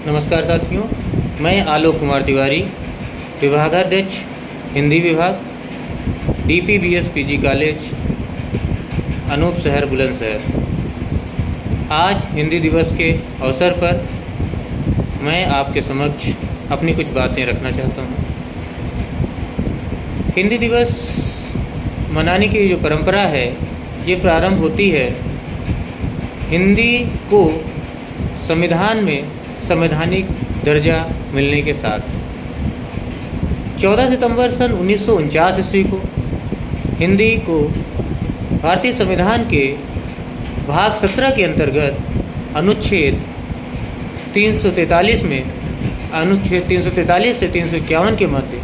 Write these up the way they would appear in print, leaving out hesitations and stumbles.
नमस्कार साथियों, मैं आलोक कुमार तिवारी, विभागाध्यक्ष हिंदी विभाग, DPBS PG कॉलेज, अनूप शहर बुलंदशहर। आज हिंदी दिवस के अवसर पर मैं आपके समक्ष अपनी कुछ बातें रखना चाहता हूँ। हिंदी दिवस मनाने की जो परंपरा है, ये प्रारंभ होती है हिंदी को संविधान में संवैधानिक दर्जा मिलने के साथ। 14 सितंबर सन 1949 ईस्वी को हिंदी को भारतीय संविधान के भाग 17 के अंतर्गत अनुच्छेद 343 में अनुच्छेद 343 से 351 के मध्य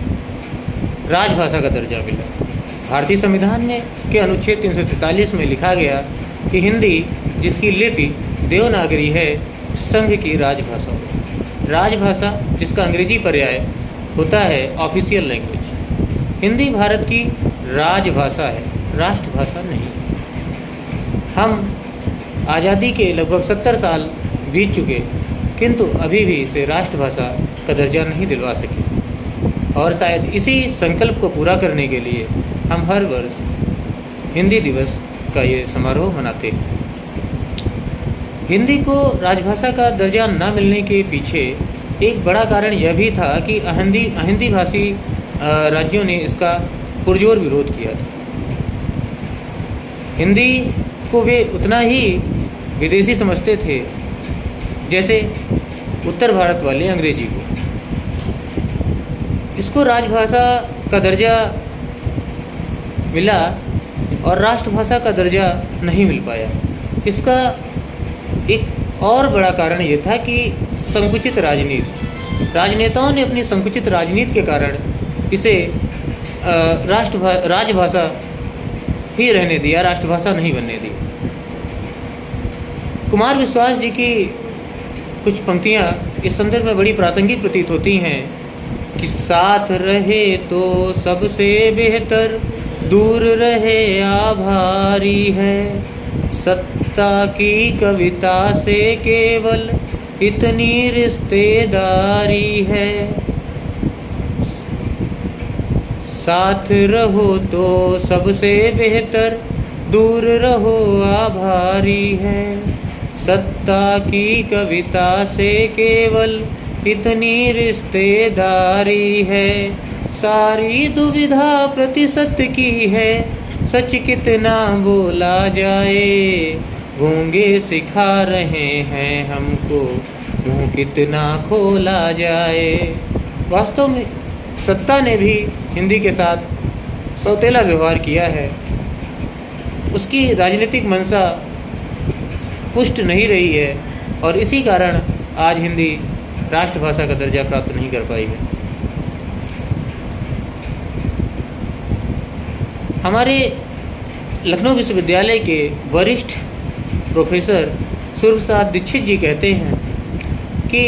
राजभाषा का दर्जा मिला। भारतीय संविधान में के अनुच्छेद 343 में लिखा गया कि हिंदी जिसकी लिपि देवनागरी है, संघ की राजभाषा। राजभाषा जिसका अंग्रेजी पर्याय होता है ऑफिशियल लैंग्वेज। हिंदी भारत की राजभाषा है, राष्ट्रभाषा नहीं। हम आज़ादी के लगभग 70 साल बीत चुके, किंतु अभी भी इसे राष्ट्रभाषा का दर्जा नहीं दिलवा सके। और शायद इसी संकल्प को पूरा करने के लिए हम हर वर्ष हिंदी दिवस का ये समारोह मनाते हैं। हिंदी को राजभाषा का दर्जा न मिलने के पीछे एक बड़ा कारण यह भी था कि अहिंदी भाषी राज्यों ने इसका पुरजोर विरोध किया था। हिंदी को वे उतना ही विदेशी समझते थे जैसे उत्तर भारत वाले अंग्रेजी को। इसको राजभाषा का दर्जा मिला और राष्ट्रभाषा का दर्जा नहीं मिल पाया। इसका एक और बड़ा कारण ये था कि संकुचित राजनेताओं ने अपनी संकुचित राजनीति के कारण इसे राजभाषा ही रहने दिया, राष्ट्रभाषा नहीं बनने दी। कुमार विश्वास जी की कुछ पंक्तियाँ इस संदर्भ में बड़ी प्रासंगिक प्रतीत होती हैं कि साथ रहे तो सबसे बेहतर, दूर रहे आभारी है। सत्ता की कविता से केवल इतनी रिश्तेदारी है। साथ रहो तो सबसे बेहतर, दूर रहो आभारी है। सत्ता की कविता से केवल इतनी रिश्तेदारी है। सारी दुविधा प्रतिशत की है, सच कितना बोला जाए। गूंगे सिखा रहे हैं हमको, मुँह कितना खोला जाए। वास्तव में सत्ता ने भी हिंदी के साथ सौतेला व्यवहार किया है। उसकी राजनीतिक मंशा पुष्ट नहीं रही है और इसी कारण आज हिंदी राष्ट्रभाषा का दर्जा प्राप्त नहीं कर पाई है। हमारे लखनऊ विश्वविद्यालय के वरिष्ठ प्रोफेसर सूर्यप्रसाद दीक्षित जी कहते हैं कि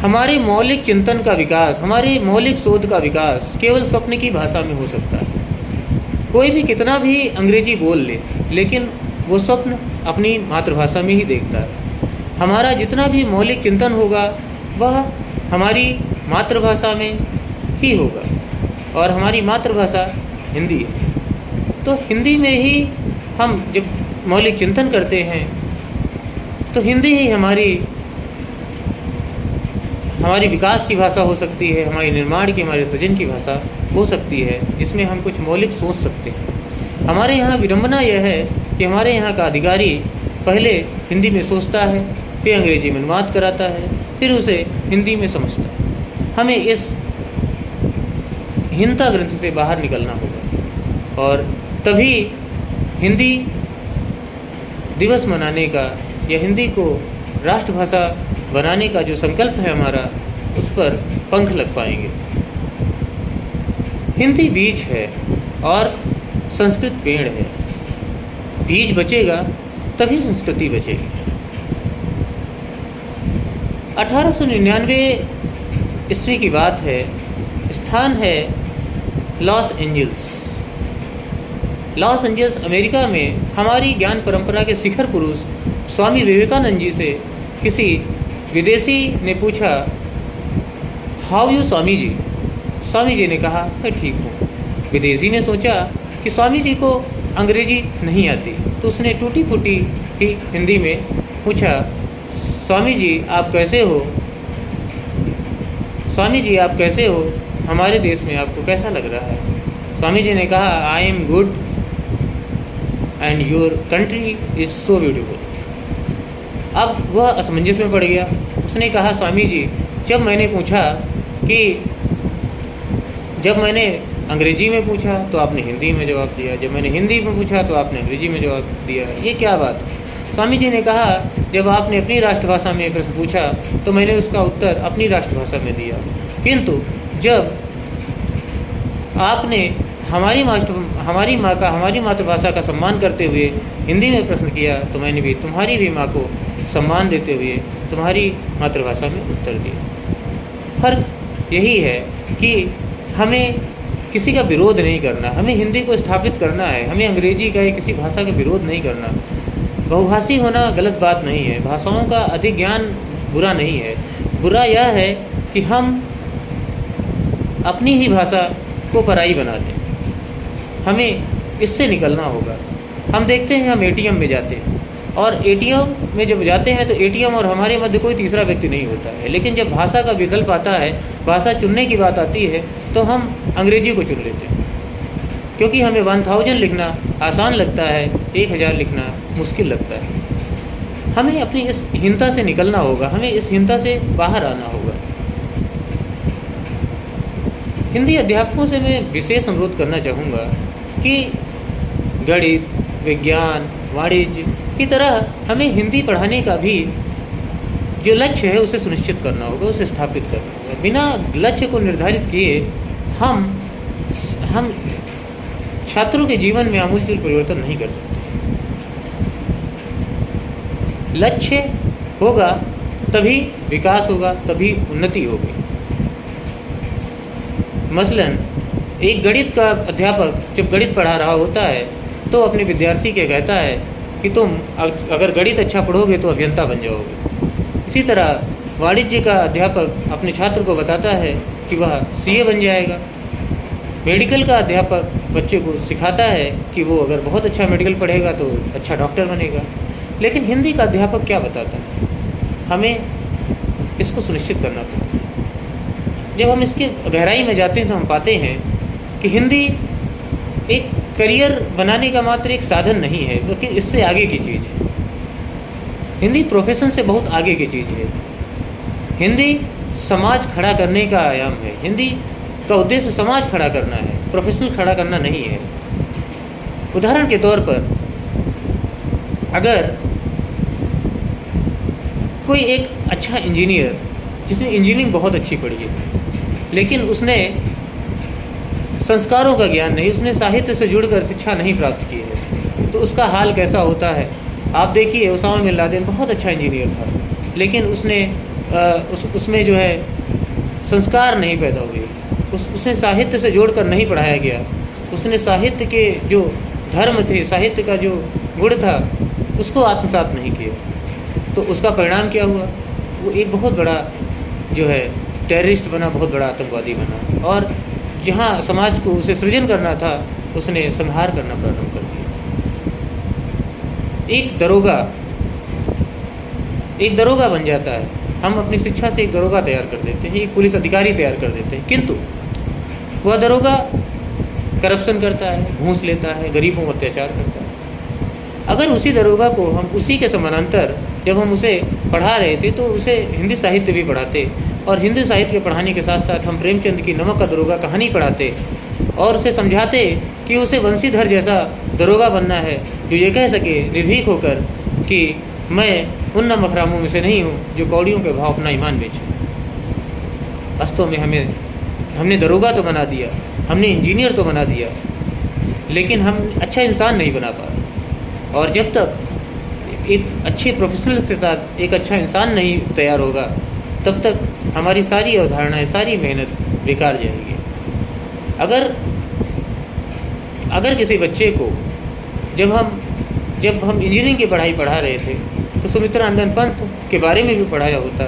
हमारे मौलिक चिंतन का विकास, हमारे मौलिक शोध का विकास केवल स्वप्न की भाषा में हो सकता है। कोई भी कितना भी अंग्रेजी बोल ले, लेकिन वो स्वप्न अपनी मातृभाषा में ही देखता है। हमारा जितना भी मौलिक चिंतन होगा वह हमारी मातृभाषा में ही होगा और हमारी मातृभाषा हिंदी है। तो हिंदी में ही हम जब मौलिक चिंतन करते हैं तो हिंदी ही हमारी विकास की भाषा हो सकती है, हमारी निर्माण की, हमारे सृजन की भाषा हो सकती है, जिसमें हम कुछ मौलिक सोच सकते हैं। हमारे यहाँ विडंबना यह है कि हमारे यहाँ का अधिकारी पहले हिंदी में सोचता है, फिर अंग्रेजी में अनुवाद कराता है, फिर उसे हिंदी में समझता है। हमें इस हीनता ग्रंथि से बाहर निकलना होगा और तभी हिंदी दिवस मनाने का या हिंदी को राष्ट्रभाषा बनाने का जो संकल्प है हमारा, उस पर पंख लग पाएंगे। हिंदी बीज है और संस्कृत पेड़ है। बीज बचेगा तभी संस्कृति बचेगी। 1899 ईस्वी की बात है। स्थान है Los Angeles. Los Angeles America में हमारी ज्ञान परंपरा के शिखर पुरुष स्वामी विवेकानंद जी से किसी विदेशी ने पूछा, हाउ यू स्वामी जी। स्वामी जी ने कहा, मैं ठीक हूँ। विदेशी ने सोचा कि स्वामी जी को अंग्रेजी नहीं आती, तो उसने टूटी फूटी ही हिंदी में पूछा, स्वामी जी आप कैसे हो? स्वामी जी आप कैसे हो? हमारे देश में आपको कैसा लग रहा है? स्वामी जी ने कहा, I am good and your country is so beautiful. अब वह असमंजस में पड़ गया। उसने कहा, स्वामी जी जब मैंने पूछा कि जब मैंने अंग्रेजी में पूछा तो आपने हिंदी में जवाब दिया, जब मैंने हिंदी में पूछा तो आपने अंग्रेजी में जवाब दिया, ये क्या बात है? स्वामी जी ने कहा, जब आपने अपनी राष्ट्रभाषा में प्रश्न पूछा तो मैंने उसका उत्तर अपनी राष्ट्रभाषा में दिया, किंतु जब आपने हमारी मातृभाषा का सम्मान करते हुए हिंदी में प्रश्न किया तो मैंने भी तुम्हारी भी माँ को सम्मान देते हुए तुम्हारी मातृभाषा में उत्तर दिया। फर्क यही है कि हमें किसी का विरोध नहीं करना, हमें हिंदी को स्थापित करना है, हमें अंग्रेजी का या किसी भाषा का विरोध नहीं करना। बहुभाषी होना गलत बात नहीं है, भाषाओं का अधिक ज्ञान बुरा नहीं है। बुरा यह है कि हम अपनी ही भाषा को पराई बना दें। हमें इससे निकलना होगा। हम देखते हैं, हम एटीएम में जाते हैं और एटीएम में जब जाते हैं तो एटीएम और हमारे मध्य कोई तीसरा व्यक्ति नहीं होता है, लेकिन जब भाषा का विकल्प आता है, भाषा चुनने की बात आती है तो हम अंग्रेजी को चुन लेते हैं, क्योंकि हमें 1000 लिखना आसान लगता है, 1000 लिखना मुश्किल लगता है। हमें अपनी इस हीनता से निकलना होगा, हमें इस हीनता से बाहर आना होगा। हिंदी अध्यापकों से मैं विशेष अनुरोध करना चाहूँगा कि गणित, विज्ञान, वाणिज्य की तरह हमें हिंदी पढ़ाने का भी जो लक्ष्य है उसे सुनिश्चित करना होगा, उसे स्थापित करना होगा। बिना लक्ष्य को निर्धारित किए हम छात्रों के जीवन में आमूलचूल परिवर्तन नहीं कर सकते। लक्ष्य होगा तभी विकास होगा, तभी उन्नति होगी। मसलन एक गणित का अध्यापक जब गणित पढ़ा रहा होता है तो अपने विद्यार्थी के कहता है कि तुम अगर गणित अच्छा पढ़ोगे तो अभियंता बन जाओगे। इसी तरह वाणिज्य का अध्यापक अपने छात्र को बताता है कि वह सीए बन जाएगा। मेडिकल का अध्यापक बच्चे को सिखाता है कि वो अगर बहुत अच्छा मेडिकल पढ़ेगा तो अच्छा डॉक्टर बनेगा। लेकिन हिंदी का अध्यापक क्या बताता है? हमें इसको सुनिश्चित करना पड़ेगा। जब हम इसके गहराई में जाते हैं तो हम पाते हैं कि हिंदी एक करियर बनाने का मात्र एक साधन नहीं है, बल्कि इससे आगे की चीज़ है। हिंदी प्रोफेशन से बहुत आगे की चीज़ है। हिंदी समाज खड़ा करने का आयाम है। हिंदी का उद्देश्य समाज खड़ा करना है, प्रोफेशनल खड़ा करना नहीं है। उदाहरण के तौर पर अगर कोई एक अच्छा इंजीनियर जिसने इंजीनियरिंग बहुत अच्छी पढ़ी है लेकिन उसने संस्कारों का ज्ञान नहीं, उसने साहित्य से जुड़कर शिक्षा नहीं प्राप्त की है, तो उसका हाल कैसा होता है आप देखिए। उसामा बिन लादेन बहुत अच्छा इंजीनियर था, लेकिन उसमें जो है संस्कार नहीं पैदा हुए। उसने साहित्य से जोड़कर नहीं पढ़ाया गया। उसने साहित्य के जो धर्म थे, साहित्य का जो गुण था, उसको आत्मसात नहीं किया। तो उसका परिणाम क्या हुआ? वो एक बहुत बड़ा जो है टेररिस्ट बना, बहुत बड़ा आतंकवादी बना, और जहाँ समाज को उसे सृजन करना था उसने संहार करना प्रारंभ कर दिया। एक दरोगा बन जाता है। हम अपनी शिक्षा से एक दरोगा तैयार कर देते हैं, एक पुलिस अधिकारी तैयार कर देते हैं, किंतु वह दरोगा करप्शन करता है, घूस लेता है, गरीबों पर अत्याचार करता है। अगर उसी दरोगा को हम उसी के समानांतर जब हम उसे पढ़ा रहे थे तो उसे हिंदी साहित्य भी पढ़ाते, और हिंदी साहित्य के पढ़ाने के साथ साथ हम प्रेमचंद की नमक का दरोगा कहानी पढ़ाते और उसे समझाते कि उसे वंशीधर जैसा दरोगा बनना है जो ये कह सके निर्भीक होकर कि मैं उन नमक हरामों में से नहीं हूँ जो कौड़ियों के भाव अपना ईमान बेचे। वास्तव में हमने दरोगा तो बना दिया, हमने इंजीनियर तो बना दिया, लेकिन हम अच्छा इंसान नहीं बना पा रहे। और जब तक एक अच्छे प्रोफेशनल के साथ एक अच्छा इंसान नहीं तैयार होगा तब तक हमारी सारी अवधारणाएं, सारी मेहनत बेकार जाएगी। अगर किसी बच्चे को जब हम इंजीनियरिंग की पढ़ाई पढ़ा रहे थे तो सुमित्रानंदन पंत के बारे में भी पढ़ाया होता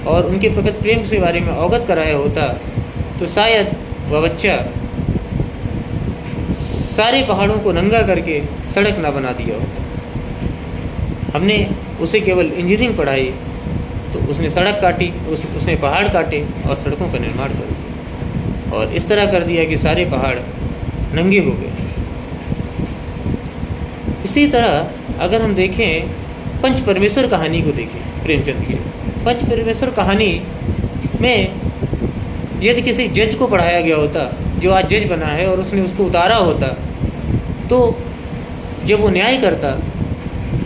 और उनके प्रकट प्रेम के बारे में अवगत कराया होता, तो शायद वह बच्चा सारे पहाड़ों को नंगा करके सड़क ना बना दिया होता। हमने उसे केवल इंजीनियरिंग पढ़ाई तो उसने सड़क काटी, उसने पहाड़ काटे और सड़कों का निर्माण कर दिया, और इस तरह कर दिया कि सारे पहाड़ नंगे हो गए। इसी तरह अगर हम देखें पंच परमेश्वर कहानी को, देखें प्रेमचंद की पंच परमेश्वर कहानी में यदि किसी जज को पढ़ाया गया होता जो आज जज बना है और उसने उसको उतारा होता, तो जब वो न्याय करता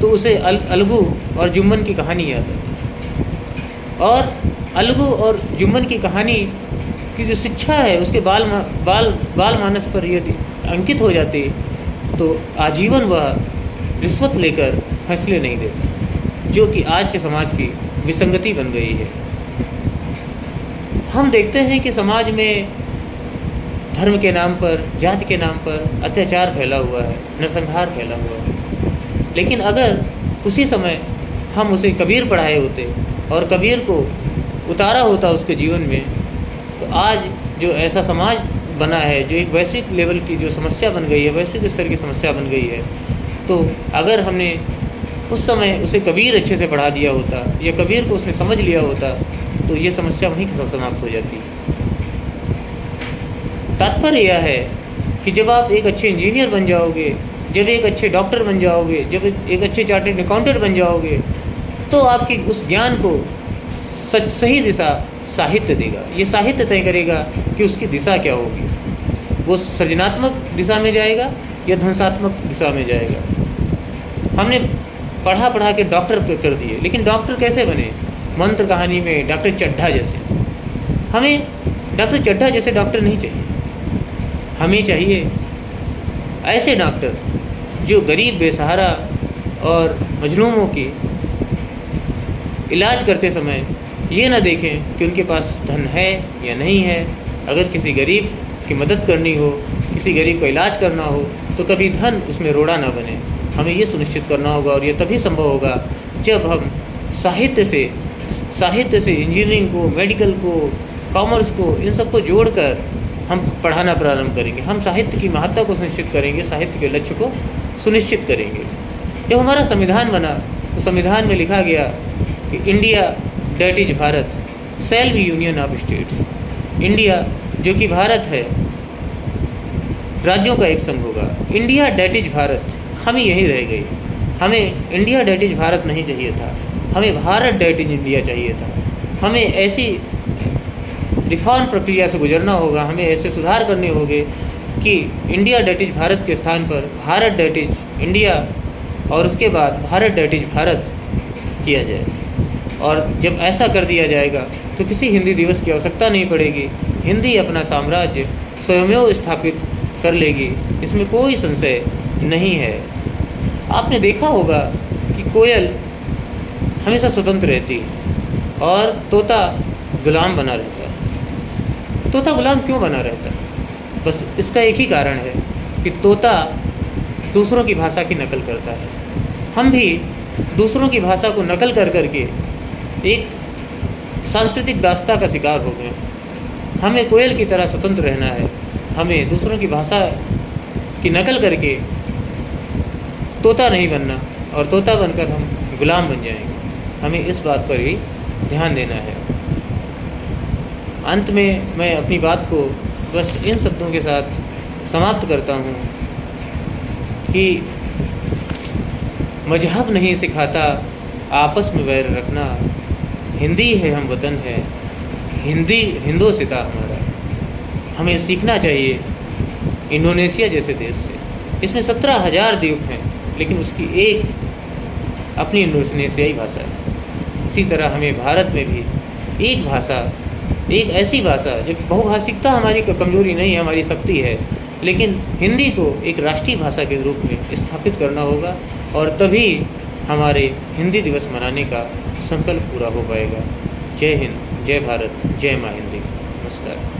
तो उसे अलगू और जुम्मन की कहानी याद आती, और अलगू और जुम्मन की कहानी की जो शिक्षा है उसके बाल मानस पर यदि अंकित हो जाती तो आजीवन वह रिश्वत लेकर फैसले नहीं देता, जो कि आज के समाज की विसंगति बन गई है। हम देखते हैं कि समाज में धर्म के नाम पर, जाति के नाम पर अत्याचार फैला हुआ है, नरसंहार फैला हुआ है। लेकिन अगर उसी समय हम उसे कबीर पढ़ाए होते और कबीर को उतारा होता उसके जीवन में, तो आज जो ऐसा समाज बना है, जो एक वैश्विक लेवल की जो समस्या बन गई है, वैश्विक स्तर की समस्या बन गई है, तो अगर हमने उस समय उसे कबीर अच्छे से पढ़ा दिया होता या कबीर को उसने समझ लिया होता तो ये समस्या वहीं समाप्त हो जाती। तात्पर्य यह है कि जब आप एक अच्छे इंजीनियर बन जाओगे, जब एक अच्छे डॉक्टर बन जाओगे, जब एक अच्छे चार्टर्ड अकाउंटेंट बन जाओगे, तो आपकी उस ज्ञान को सही दिशा साहित्य देगा। ये साहित्य तय करेगा कि उसकी दिशा क्या होगी, वो सृजनात्मक दिशा में जाएगा या ध्वंसात्मक दिशा में जाएगा। हमने पढ़ा के डॉक्टर कर दिए, लेकिन डॉक्टर कैसे बने? मंत्र कहानी में डॉक्टर चड्ढा जैसे। हमें डॉक्टर चड्ढा जैसे डॉक्टर नहीं चाहिए, हमें चाहिए ऐसे डॉक्टर जो गरीब, बेसहारा और मजलूमों की इलाज करते समय ये ना देखें कि उनके पास धन है या नहीं है। अगर किसी गरीब की मदद करनी हो, किसी गरीब का इलाज करना हो, तो कभी धन उसमें रोड़ा ना बने। हमें ये सुनिश्चित करना होगा, और ये तभी संभव होगा जब हम साहित्य से इंजीनियरिंग को, मेडिकल को, कॉमर्स को, इन सबको जोड़कर हम पढ़ाना प्रारंभ करेंगे। हम साहित्य की महत्ता को सुनिश्चित करेंगे, साहित्य के लक्ष्य को सुनिश्चित करेंगे। जब हमारा संविधान बना तो संविधान में लिखा गया कि India that is Bharat shall be union of states. India जो कि भारत है, राज्यों का एक संघ होगा। इंडिया डेट इज भारत, हमें यही रह गई। हमें इंडिया डेट इज भारत नहीं चाहिए था, हमें भारत डेट इज इंडिया चाहिए था। हमें ऐसी रिफॉर्म प्रक्रिया से गुजरना होगा, हमें ऐसे सुधार करने होंगे कि इंडिया डेट इज भारत के स्थान पर भारत डेट इज इंडिया, और उसके बाद भारत डेट इज भारत किया जाए। और जब ऐसा कर दिया जाएगा तो किसी हिंदी दिवस की आवश्यकता नहीं पड़ेगी। हिंदी अपना साम्राज्य स्वयं स्थापित कर लेगी, इसमें कोई संशय नहीं है। आपने देखा होगा कि कोयल हमेशा स्वतंत्र रहती है और तोता गुलाम बना रहता है। तोता गुलाम क्यों बना रहता है? बस इसका एक ही कारण है कि तोता दूसरों की भाषा की नकल करता है। हम भी दूसरों की भाषा को नकल कर करके एक सांस्कृतिक दास्ता का शिकार हो गए। हमें कोयल की तरह स्वतंत्र रहना है, हमें दूसरों की भाषा की नकल करके तोता नहीं बनना, और तोता बनकर हम गुलाम बन जाएंगे। हमें इस बात पर ही ध्यान देना है। अंत में मैं अपनी बात को बस इन शब्दों के साथ समाप्त करता हूँ कि मजहब नहीं सिखाता आपस में वैर रखना, हिंदी है हम वतन है, हिंदी हिंदोसिता हमारा। हमें सीखना चाहिए इंडोनेशिया जैसे देश से। इसमें 17,000 द्वीप हैं, लेकिन उसकी एक अपनी इंडोनेशियाई भाषा है। इसी तरह हमें भारत में भी एक भाषा, एक ऐसी भाषा जो बहुभाषिकता हमारी कमजोरी नहीं है, हमारी शक्ति है, लेकिन हिंदी को एक राष्ट्रीय भाषा के रूप में स्थापित करना होगा, और तभी हमारे हिंदी दिवस मनाने का संकल्प पूरा हो पाएगा। जय हिंद, जय भारत, जय माँ हिंदी। नमस्कार।